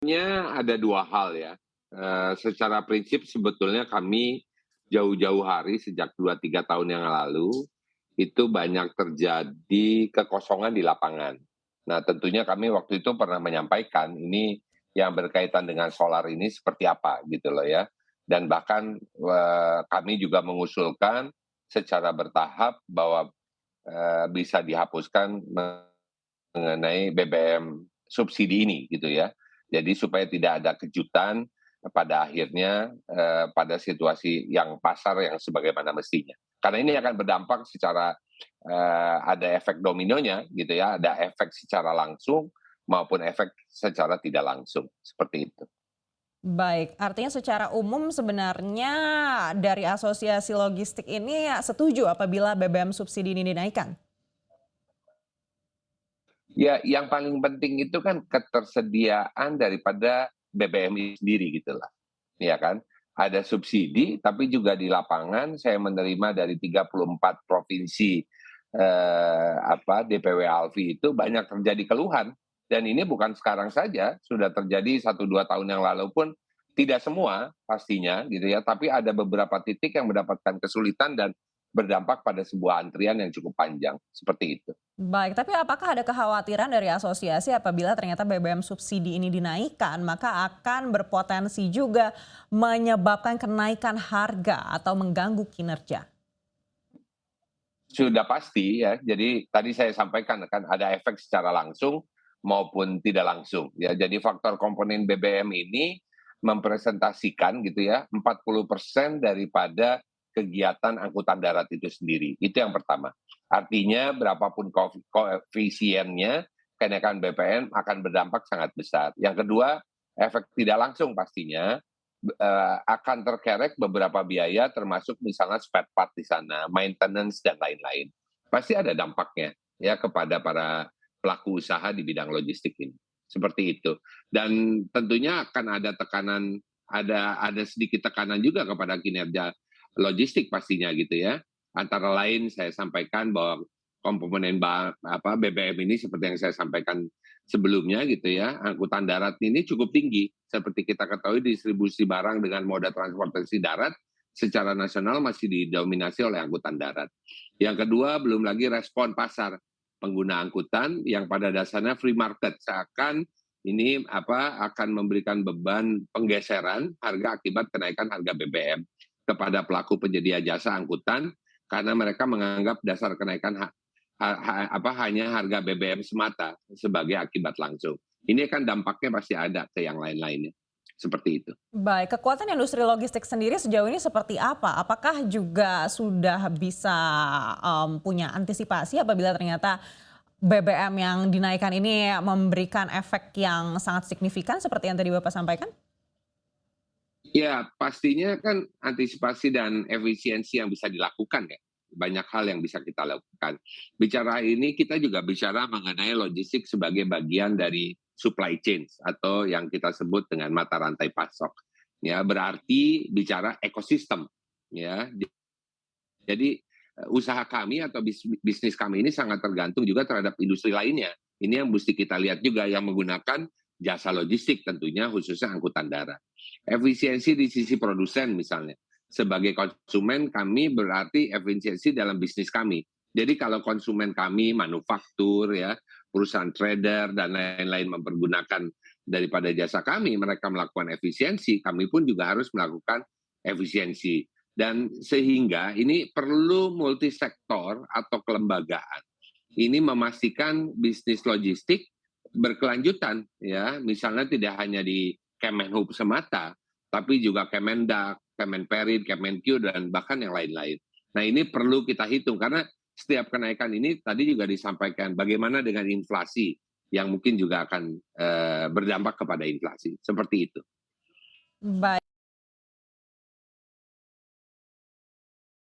Ada dua hal ya, secara prinsip sebetulnya kami jauh-jauh hari sejak 2 3 tahun yang lalu, itu banyak terjadi kekosongan di lapangan. Nah, tentunya kami waktu itu pernah menyampaikan ini yang berkaitan dengan solar ini seperti apa gitu loh ya. Dan bahkan, kami juga mengusulkan secara bertahap bahwa, bisa dihapuskan mengenai BBM subsidi ini gitu ya. Jadi supaya tidak ada kejutan pada akhirnya, pada situasi yang pasar yang sebagaimana mestinya. Karena ini akan berdampak secara, ada efek dominonya gitu ya, ada efek secara langsung maupun efek secara tidak langsung, seperti itu. Baik, artinya secara umum sebenarnya dari asosiasi logistik ini setuju apabila BBM subsidi ini dinaikkan? Ya, yang paling penting itu kan ketersediaan daripada BBM itu sendiri gitu lah, ya kan. Ada subsidi, tapi juga di lapangan saya menerima dari 34 provinsi, DPW Alfi itu banyak terjadi keluhan. Dan ini bukan sekarang saja, sudah terjadi 1 2 tahun yang lalu pun tidak semua pastinya gitu ya, tapi ada beberapa titik yang mendapatkan kesulitan dan berdampak pada sebuah antrian yang cukup panjang, seperti itu. Baik, tapi apakah ada kekhawatiran dari asosiasi apabila ternyata BBM subsidi ini dinaikkan, maka akan berpotensi juga menyebabkan kenaikan harga atau mengganggu kinerja? Sudah pasti ya. Jadi tadi saya sampaikan kan ada efek secara langsung maupun tidak langsung ya. Jadi faktor komponen BBM ini mempresentasikan gitu ya 40% daripada kegiatan angkutan darat itu sendiri. Itu yang pertama. Artinya berapapun koefisiennya kenaikan BBM akan berdampak sangat besar. Yang kedua, efek tidak langsung pastinya akan terkerek beberapa biaya termasuk misalnya spare part di sana, maintenance dan lain-lain. Pasti ada dampaknya ya kepada para pelaku usaha di bidang logistik ini. Seperti itu. Dan tentunya akan ada tekanan, ada sedikit tekanan juga kepada kinerja logistik pastinya gitu ya. Antara lain saya sampaikan bahwa komponen BBM ini seperti yang saya sampaikan sebelumnya gitu ya, angkutan darat ini cukup tinggi. Seperti kita ketahui distribusi barang dengan moda transportasi darat secara nasional masih didominasi oleh angkutan darat. Yang kedua, belum lagi respon pasar pengguna angkutan yang pada dasarnya free market, seakan ini akan memberikan beban penggeseran harga akibat kenaikan harga BBM kepada pelaku penyedia jasa angkutan karena mereka menganggap dasar kenaikan hanya harga BBM semata sebagai akibat langsung. Ini kan dampaknya pasti ada ke yang lain-lainnya, seperti itu. Baik, kekuatan industri logistik sendiri sejauh ini seperti apa? Apakah juga sudah bisa punya antisipasi apabila ternyata BBM yang dinaikkan ini memberikan efek yang sangat signifikan seperti yang tadi Bapak sampaikan? Ya, pastinya kan antisipasi dan efisiensi yang bisa dilakukan ya. Banyak hal yang bisa kita lakukan. Bicara ini kita juga bicara mengenai logistik sebagai bagian dari supply chain atau yang kita sebut dengan mata rantai pasok. Ya, berarti bicara ekosistem ya. Jadi usaha kami atau bisnis kami ini sangat tergantung juga terhadap industri lainnya. Ini yang mesti kita lihat juga yang menggunakan jasa logistik tentunya khususnya angkutan darat. Efisiensi di sisi produsen misalnya. Sebagai konsumen kami berarti efisiensi dalam bisnis kami. Jadi kalau konsumen kami manufaktur ya, perusahaan trader dan lain-lain mempergunakan daripada jasa kami, mereka melakukan efisiensi, kami pun juga harus melakukan efisiensi. Dan sehingga ini perlu multisektor atau kelembagaan. Ini memastikan bisnis logistik berkelanjutan ya, misalnya tidak hanya di Kemenhub semata, tapi juga Kemendak, Kemenperin, Kemenkyu dan bahkan yang lain-lain. Nah, ini perlu kita hitung karena setiap kenaikan ini tadi juga disampaikan bagaimana dengan inflasi yang mungkin juga akan berdampak kepada inflasi. Seperti itu. Baik.